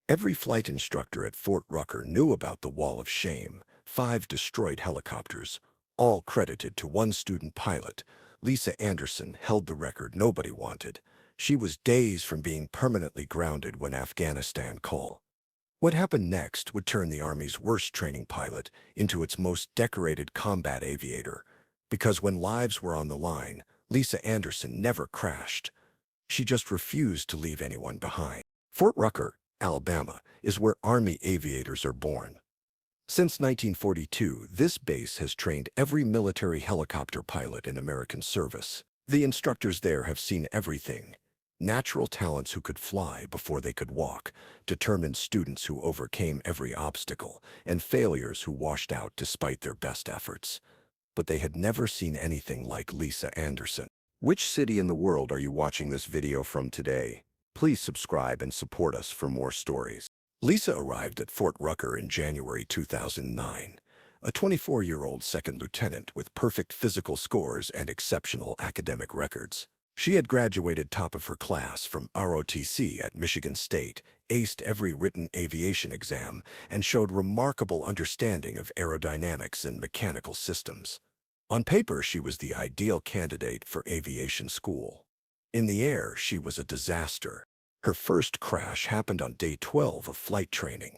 Every flight instructor at Fort Rucker knew about the wall of shame, 5 destroyed helicopters, all credited to one student pilot. Lisa Anderson held the record nobody wanted. She was days from being permanently grounded when Afghanistan called. What happened next would turn the Army's worst training pilot into its most decorated combat aviator. Because when lives were on the line, Lisa Anderson never crashed. She just refused to leave anyone behind. Fort Rucker, Alabama, is where Army aviators are born. Since 1942, this base has trained every military helicopter pilot in American service. The instructors there have seen everything. Natural talents who could fly before they could walk, determined students who overcame every obstacle, and failures who washed out despite their best efforts. But they had never seen anything like Lisa Anderson. Which city in the world are you watching this video from today? Please subscribe and support us for more stories. Lisa arrived at Fort Rucker in January 2009, a 24-year-old second lieutenant with perfect physical scores and exceptional academic records. She had graduated top of her class from ROTC at Michigan State, aced every written aviation exam, and showed remarkable understanding of aerodynamics and mechanical systems. On paper, she was the ideal candidate for aviation school. In the air, she was a disaster. Her first crash happened on day 12 of flight training.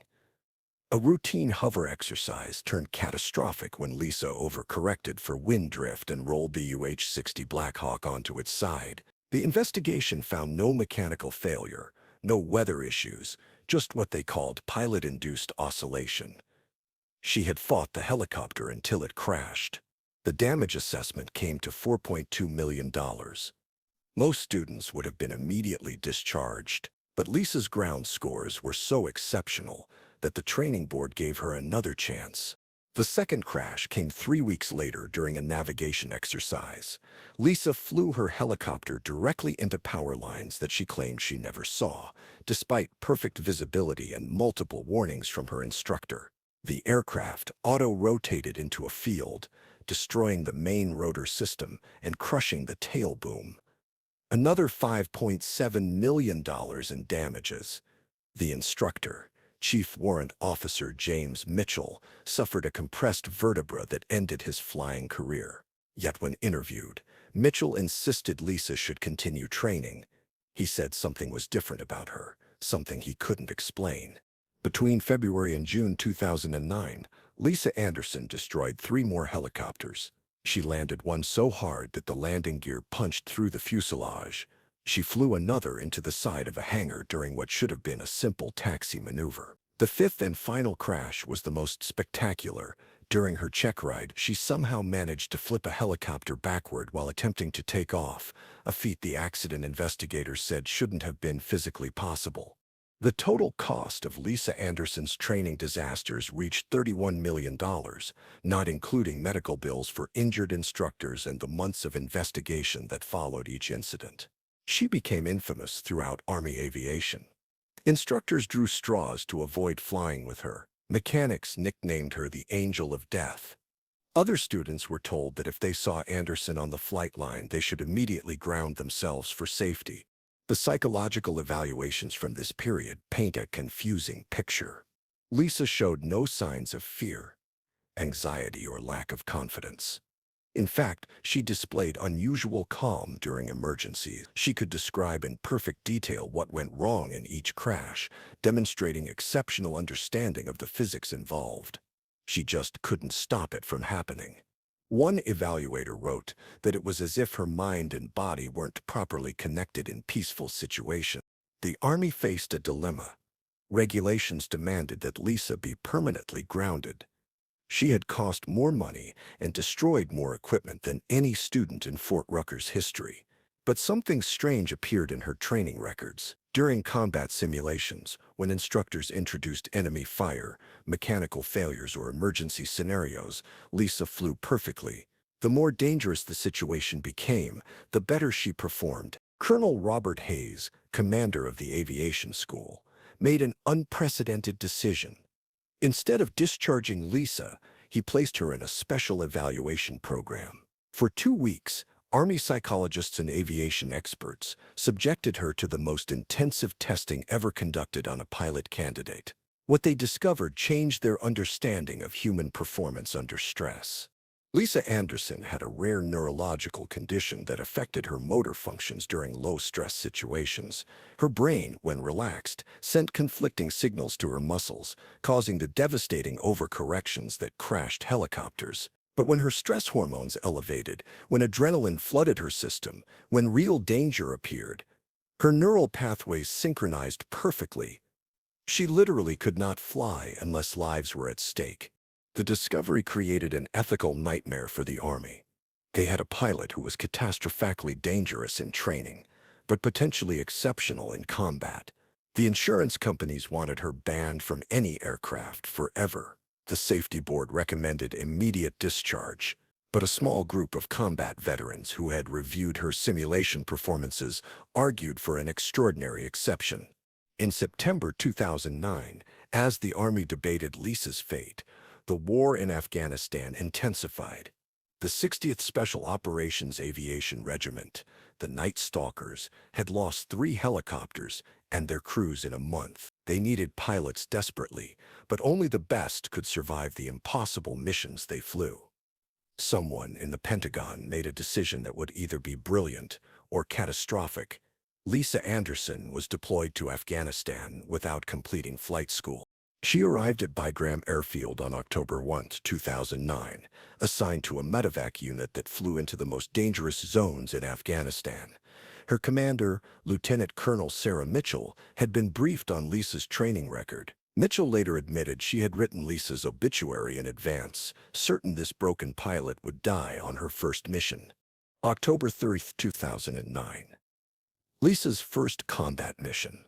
A routine hover exercise turned catastrophic when Lisa overcorrected for wind drift and rolled the UH-60 Blackhawk onto its side. The investigation found no mechanical failure, no weather issues, just what they called pilot-induced oscillation. She had fought the helicopter until it crashed. The damage assessment came to $4.2 million. Most students would have been immediately discharged, but Lisa's ground scores were so exceptional that the training board gave her another chance. The second crash came 3 weeks later during a navigation exercise. Lisa flew her helicopter directly into power lines that she claimed she never saw, despite perfect visibility and multiple warnings from her instructor. The aircraft auto-rotated into a field, destroying the main rotor system and crushing the tail boom. Another $5.7 million in damages. The instructor, Chief Warrant Officer James Mitchell, suffered a compressed vertebra that ended his flying career. Yet when interviewed, Mitchell insisted Lisa should continue training. He said something was different about her, something he couldn't explain. Between February and June 2009, Lisa Anderson destroyed 3 more helicopters. She landed one so hard that the landing gear punched through the fuselage. She flew another into the side of a hangar during what should have been a simple taxi maneuver. The 5th and final crash was the most spectacular. During her check ride, she somehow managed to flip a helicopter backward while attempting to take off, a feat the accident investigators said shouldn't have been physically possible. The total cost of Lisa Anderson's training disasters reached $31 million, not including medical bills for injured instructors and the months of investigation that followed each incident. She became infamous throughout Army aviation. Instructors drew straws to avoid flying with her. Mechanics nicknamed her the Angel of Death. Other students were told that if they saw Anderson on the flight line, they should immediately ground themselves for safety. The psychological evaluations from this period paint a confusing picture. Lisa showed no signs of fear, anxiety, or lack of confidence. In fact, she displayed unusual calm during emergencies. She could describe in perfect detail what went wrong in each crash, demonstrating exceptional understanding of the physics involved. She just couldn't stop it from happening. One evaluator wrote that it was as if her mind and body weren't properly connected in peaceful situations. The Army faced a dilemma. Regulations demanded that Lisa be permanently grounded. She had cost more money and destroyed more equipment than any student in Fort Rucker's history. But something strange appeared in her training records. During combat simulations, when instructors introduced enemy fire, mechanical failures, or emergency scenarios, Lisa flew perfectly. The more dangerous the situation became, the better she performed. Colonel Robert Hayes, commander of the aviation school, made an unprecedented decision. Instead of discharging Lisa, he placed her in a special evaluation program. For 2 weeks, Army psychologists and aviation experts subjected her to the most intensive testing ever conducted on a pilot candidate. What they discovered changed their understanding of human performance under stress. Lisa Anderson had a rare neurological condition that affected her motor functions during low-stress situations. Her brain, when relaxed, sent conflicting signals to her muscles, causing the devastating overcorrections that crashed helicopters. But when her stress hormones elevated, when adrenaline flooded her system, when real danger appeared, her neural pathways synchronized perfectly. She literally could not fly unless lives were at stake. The discovery created an ethical nightmare for the Army. They had a pilot who was catastrophically dangerous in training, but potentially exceptional in combat. The insurance companies wanted her banned from any aircraft forever. The safety board recommended immediate discharge, but a small group of combat veterans who had reviewed her simulation performances argued for an extraordinary exception. In September 2009, as the Army debated Lisa's fate, the war in Afghanistan intensified. The 60th Special Operations Aviation Regiment, the Night Stalkers, had lost 3 helicopters and their crews in a month. They needed pilots desperately, but only the best could survive the impossible missions they flew. Someone in the Pentagon made a decision that would either be brilliant or catastrophic. Lisa Anderson was deployed to Afghanistan without completing flight school. She arrived at Bagram Airfield on October 1, 2009, assigned to a medevac unit that flew into the most dangerous zones in Afghanistan. Her commander, Lieutenant Colonel Sarah Mitchell, had been briefed on Lisa's training record. Mitchell later admitted she had written Lisa's obituary in advance, certain this broken pilot would die on her first mission. October 3, 2009. Lisa's first combat mission.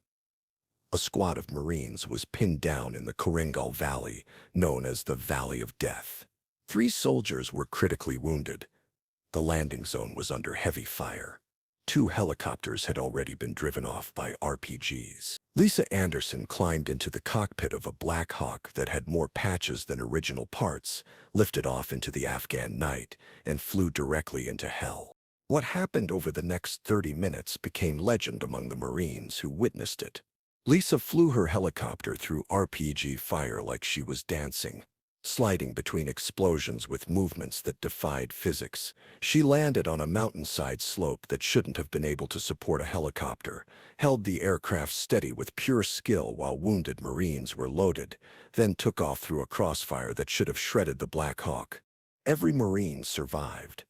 A squad of Marines was pinned down in the Korengal Valley, known as the Valley of Death. 3 soldiers were critically wounded. The landing zone was under heavy fire. 2 helicopters had already been driven off by RPGs. Lisa Anderson climbed into the cockpit of a Black Hawk that had more patches than original parts, lifted off into the Afghan night, and flew directly into hell. What happened over the next 30 minutes became legend among the Marines who witnessed it. Lisa flew her helicopter through RPG fire like she was dancing, sliding between explosions with movements that defied physics. She landed on a mountainside slope that shouldn't have been able to support a helicopter, held the aircraft steady with pure skill while wounded Marines were loaded, then took off through a crossfire that should have shredded the Black Hawk. Every Marine survived.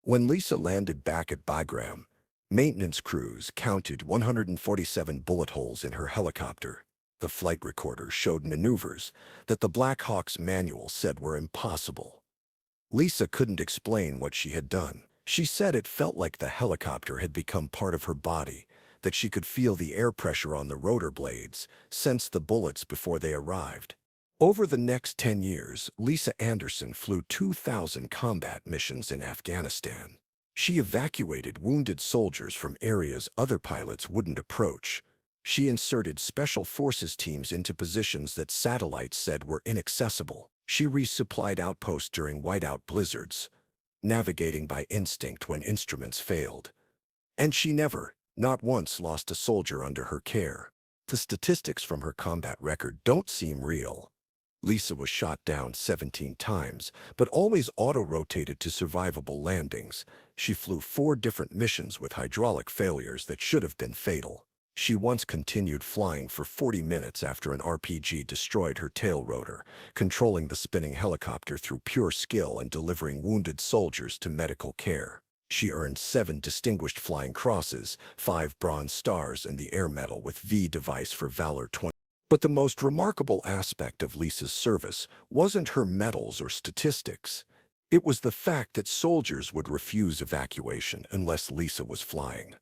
When Lisa landed back at Bagram, maintenance crews counted 147 bullet holes in her helicopter. The flight recorder showed maneuvers that the Black Hawk's manual said were impossible. Lisa couldn't explain what she had done. She said it felt like the helicopter had become part of her body, that she could feel the air pressure on the rotor blades, sense the bullets before they arrived. Over the next 10 years, Lisa Anderson flew 2,000 combat missions in Afghanistan. She evacuated wounded soldiers from areas other pilots wouldn't approach. She inserted special forces teams into positions that satellites said were inaccessible. She resupplied outposts during whiteout blizzards, navigating by instinct when instruments failed. And she never, not once, lost a soldier under her care. The statistics from her combat record don't seem real. Lisa was shot down 17 times, but always auto-rotated to survivable landings. She flew 4 different missions with hydraulic failures that should have been fatal. She once continued flying for 40 minutes after an RPG destroyed her tail rotor, controlling the spinning helicopter through pure skill and delivering wounded soldiers to medical care. She earned 7 Distinguished Flying Crosses, 5 Bronze Stars, and the Air Medal with V device for Valor 20. But the most remarkable aspect of Lisa's service wasn't her medals or statistics. It was the fact that soldiers would refuse evacuation unless Lisa was flying.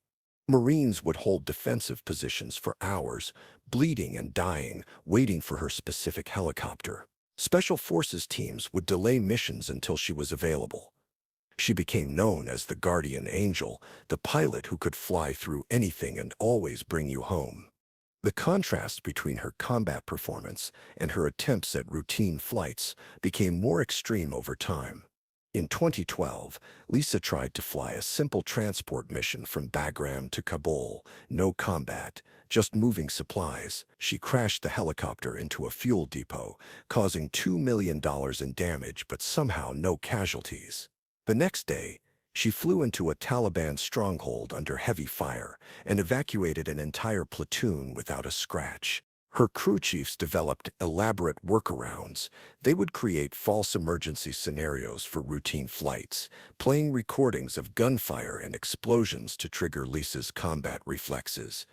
Marines would hold defensive positions for hours, bleeding and dying, waiting for her specific helicopter. Special forces teams would delay missions until she was available. She became known as the Guardian Angel, the pilot who could fly through anything and always bring you home. The contrast between her combat performance and her attempts at routine flights became more extreme over time. In 2012, Lisa tried to fly a simple transport mission from Bagram to Kabul. No combat, just moving supplies. She crashed the helicopter into a fuel depot, causing $2 million in damage but somehow no casualties. The next day, she flew into a Taliban stronghold under heavy fire and evacuated an entire platoon without a scratch. Her crew chiefs developed elaborate workarounds. They would create false emergency scenarios for routine flights, playing recordings of gunfire and explosions to trigger Lisa's combat reflexes.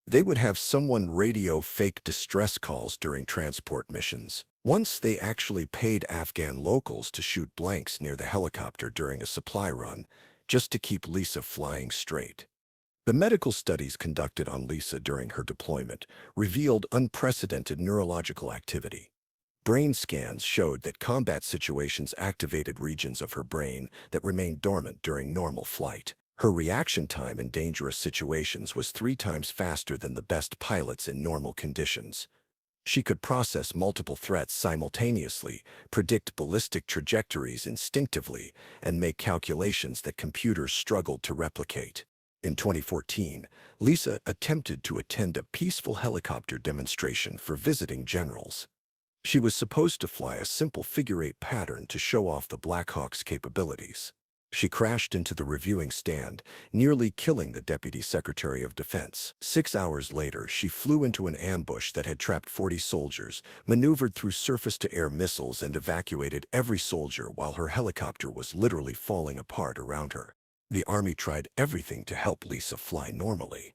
They would have someone radio fake distress calls during transport missions. Once they actually paid Afghan locals to shoot blanks near the helicopter during a supply run, just to keep Lisa flying straight. The medical studies conducted on Lisa during her deployment revealed unprecedented neurological activity. Brain scans showed that combat situations activated regions of her brain that remained dormant during normal flight. Her reaction time in dangerous situations was 3 times faster than the best pilots in normal conditions. She could process multiple threats simultaneously, predict ballistic trajectories instinctively, and make calculations that computers struggled to replicate. In 2014, Lisa attempted to attend a peaceful helicopter demonstration for visiting generals. She was supposed to fly a simple figure-8 pattern to show off the Blackhawk's capabilities. She crashed into the reviewing stand, nearly killing the Deputy Secretary of Defense. 6 hours later, she flew into an ambush that had trapped 40 soldiers, maneuvered through surface-to-air missiles, and evacuated every soldier while her helicopter was literally falling apart around her. The Army tried everything to help Lisa fly normally.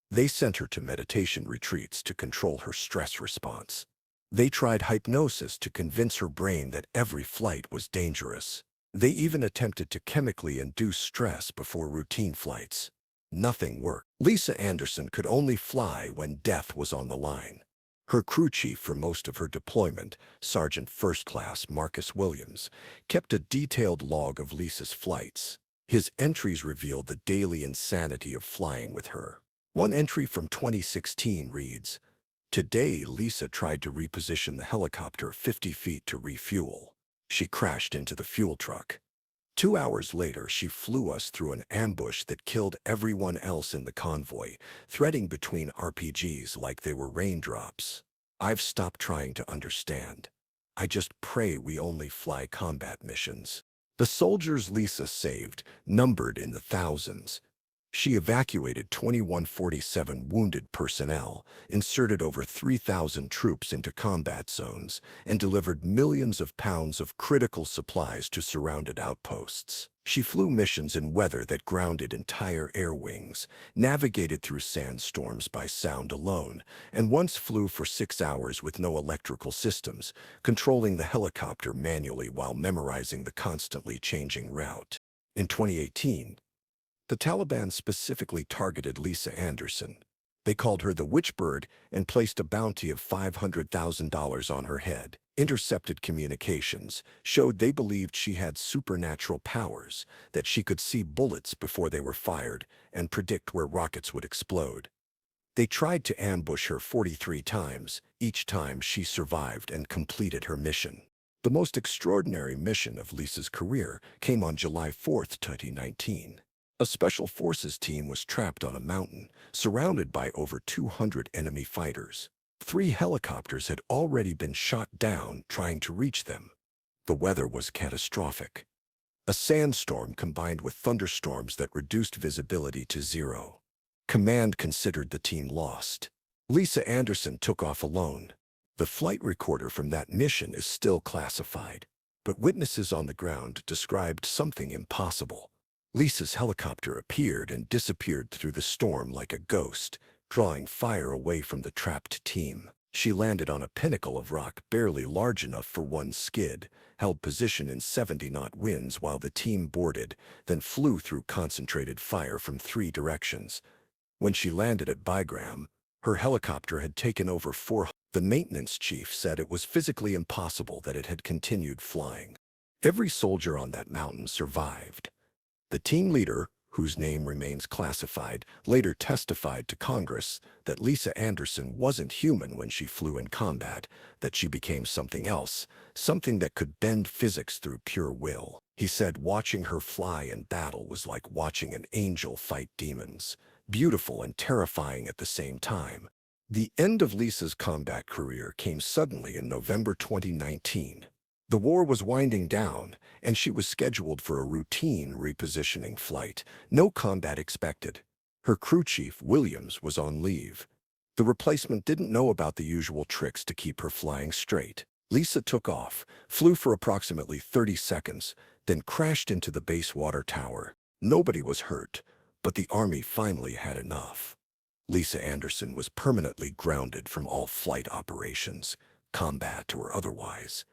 They sent her to meditation retreats to control her stress response. They tried hypnosis to convince her brain that every flight was dangerous. They even attempted to chemically induce stress before routine flights. Nothing worked. Lisa Anderson could only fly when death was on the line. Her crew chief for most of her deployment, Sergeant First Class Marcus Williams, kept a detailed log of Lisa's flights. His entries revealed the daily insanity of flying with her. One entry from 2016 reads, "Today, Lisa tried to reposition the helicopter 50 feet to refuel. She crashed into the fuel truck. 2 hours later, she flew us through an ambush that killed everyone else in the convoy, threading between RPGs like they were raindrops. I've stopped trying to understand. I just pray we only fly combat missions." The soldiers Lisa saved numbered in the thousands. She evacuated 2147 wounded personnel, inserted over 3,000 troops into combat zones, and delivered millions of pounds of critical supplies to surrounded outposts. She flew missions in weather that grounded entire air wings, navigated through sandstorms by sound alone, and once flew for 6 hours with no electrical systems, controlling the helicopter manually while memorizing the constantly changing route. In 2018, the Taliban specifically targeted Lisa Anderson. They called her the Witchbird and placed a bounty of $500,000 on her head. Intercepted communications showed they believed she had supernatural powers, that she could see bullets before they were fired and predict where rockets would explode. They tried to ambush her 43 times. Each time she survived and completed her mission. The most extraordinary mission of Lisa's career came on July 4, 2019. A special forces team was trapped on a mountain, surrounded by over 200 enemy fighters. 3 helicopters had already been shot down trying to reach them. The weather was catastrophic. A sandstorm combined with thunderstorms that reduced visibility to 0. Command considered the team lost. Lisa Anderson took off alone. The flight recorder from that mission is still classified, but witnesses on the ground described something impossible. Lisa's helicopter appeared and disappeared through the storm like a ghost, drawing fire away from the trapped team. She landed on a pinnacle of rock barely large enough for one skid, held position in 70-knot winds while the team boarded, then flew through concentrated fire from 3 directions. When she landed at Bagram, her helicopter had taken over 4. The maintenance chief said it was physically impossible that it had continued flying. Every soldier on that mountain survived. The team leader, whose name remains classified, later testified to Congress that Lisa Anderson wasn't human when she flew in combat, that she became something else, something that could bend physics through pure will. He said watching her fly in battle was like watching an angel fight demons, beautiful and terrifying at the same time. The end of Lisa's combat career came suddenly in November 2019. The war was winding down, and she was scheduled for a routine repositioning flight. No combat expected. Her crew chief, Williams, was on leave. The replacement didn't know about the usual tricks to keep her flying straight. Lisa took off, flew for approximately 30 seconds, then crashed into the base water tower. Nobody was hurt, but the Army finally had enough. Lisa Anderson was permanently grounded from all flight operations, combat or otherwise.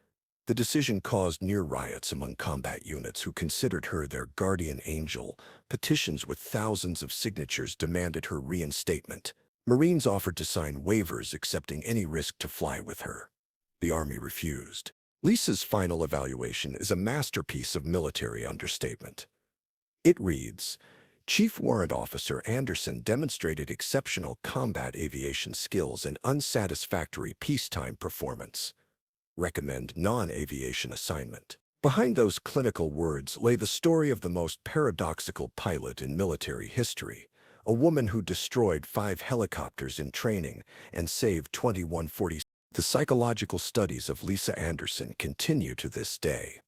The decision caused near riots among combat units who considered her their guardian angel. Petitions with thousands of signatures demanded her reinstatement. Marines offered to sign waivers accepting any risk to fly with her. The Army refused. Lisa's final evaluation is a masterpiece of military understatement. It reads, Chief Warrant Officer Anderson demonstrated exceptional combat aviation skills and unsatisfactory peacetime performance. Recommend non-aviation assignment. Behind those clinical words lay the story of the most paradoxical pilot in military history, a woman who destroyed 5 helicopters in training and saved 2140. The psychological studies of Lisa Anderson continue to this day.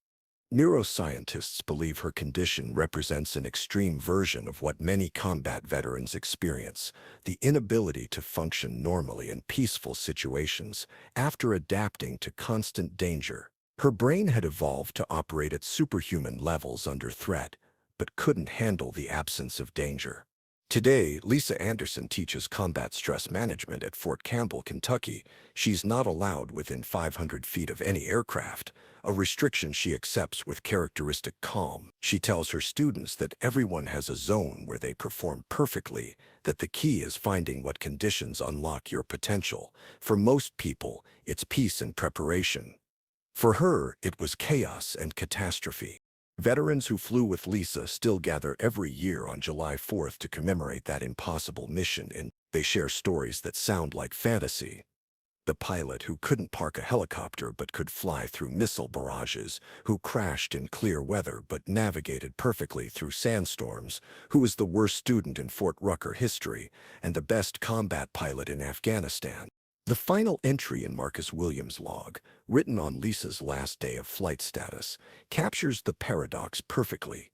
Neuroscientists believe her condition represents an extreme version of what many combat veterans experience, the inability to function normally in peaceful situations after adapting to constant danger. Her brain had evolved to operate at superhuman levels under threat, but couldn't handle the absence of danger. Today, Lisa Anderson teaches combat stress management at Fort Campbell, Kentucky. She's not allowed within 500 feet of any aircraft, a restriction she accepts with characteristic calm. She tells her students that everyone has a zone where they perform perfectly, that the key is finding what conditions unlock your potential. For most people, it's peace and preparation. For her, it was chaos and catastrophe. Veterans who flew with Lisa still gather every year on July 4th to commemorate that impossible mission, and they share stories that sound like fantasy. The pilot who couldn't park a helicopter but could fly through missile barrages, who crashed in clear weather but navigated perfectly through sandstorms, who was the worst student in Fort Rucker history and the best combat pilot in Afghanistan. The final entry in Marcus Williams' log, written on Lisa's last day of flight status, captures the paradox perfectly.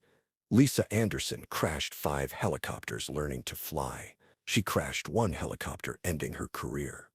Lisa Anderson crashed 5 helicopters learning to fly. She crashed 1 helicopter, ending her career.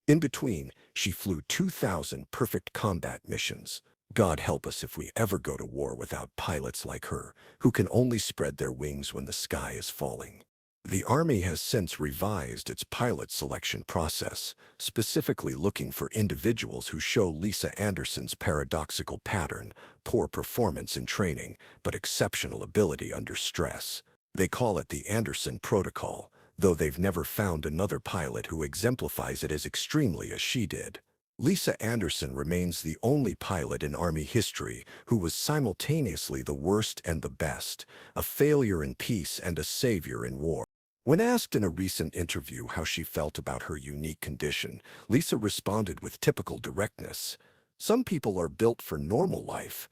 In between, she flew 2,000 perfect combat missions. God help us if we ever go to war without pilots like her, who can only spread their wings when the sky is falling. The Army has since revised its pilot selection process, specifically looking for individuals who show Lisa Anderson's paradoxical pattern: poor performance in training, but exceptional ability under stress. They call it the Anderson Protocol, though they've never found another pilot who exemplifies it as extremely as she did. Lisa Anderson remains the only pilot in Army history who was simultaneously the worst and the best, a failure in peace and a savior in war. When asked in a recent interview how she felt about her unique condition, Lisa responded with typical directness. Some people are built for normal life.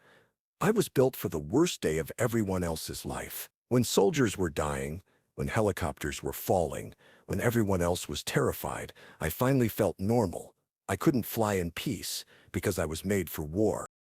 I was built for the worst day of everyone else's life. When soldiers were dying, when helicopters were falling, when everyone else was terrified, I finally felt normal. I couldn't fly in peace because I was made for war.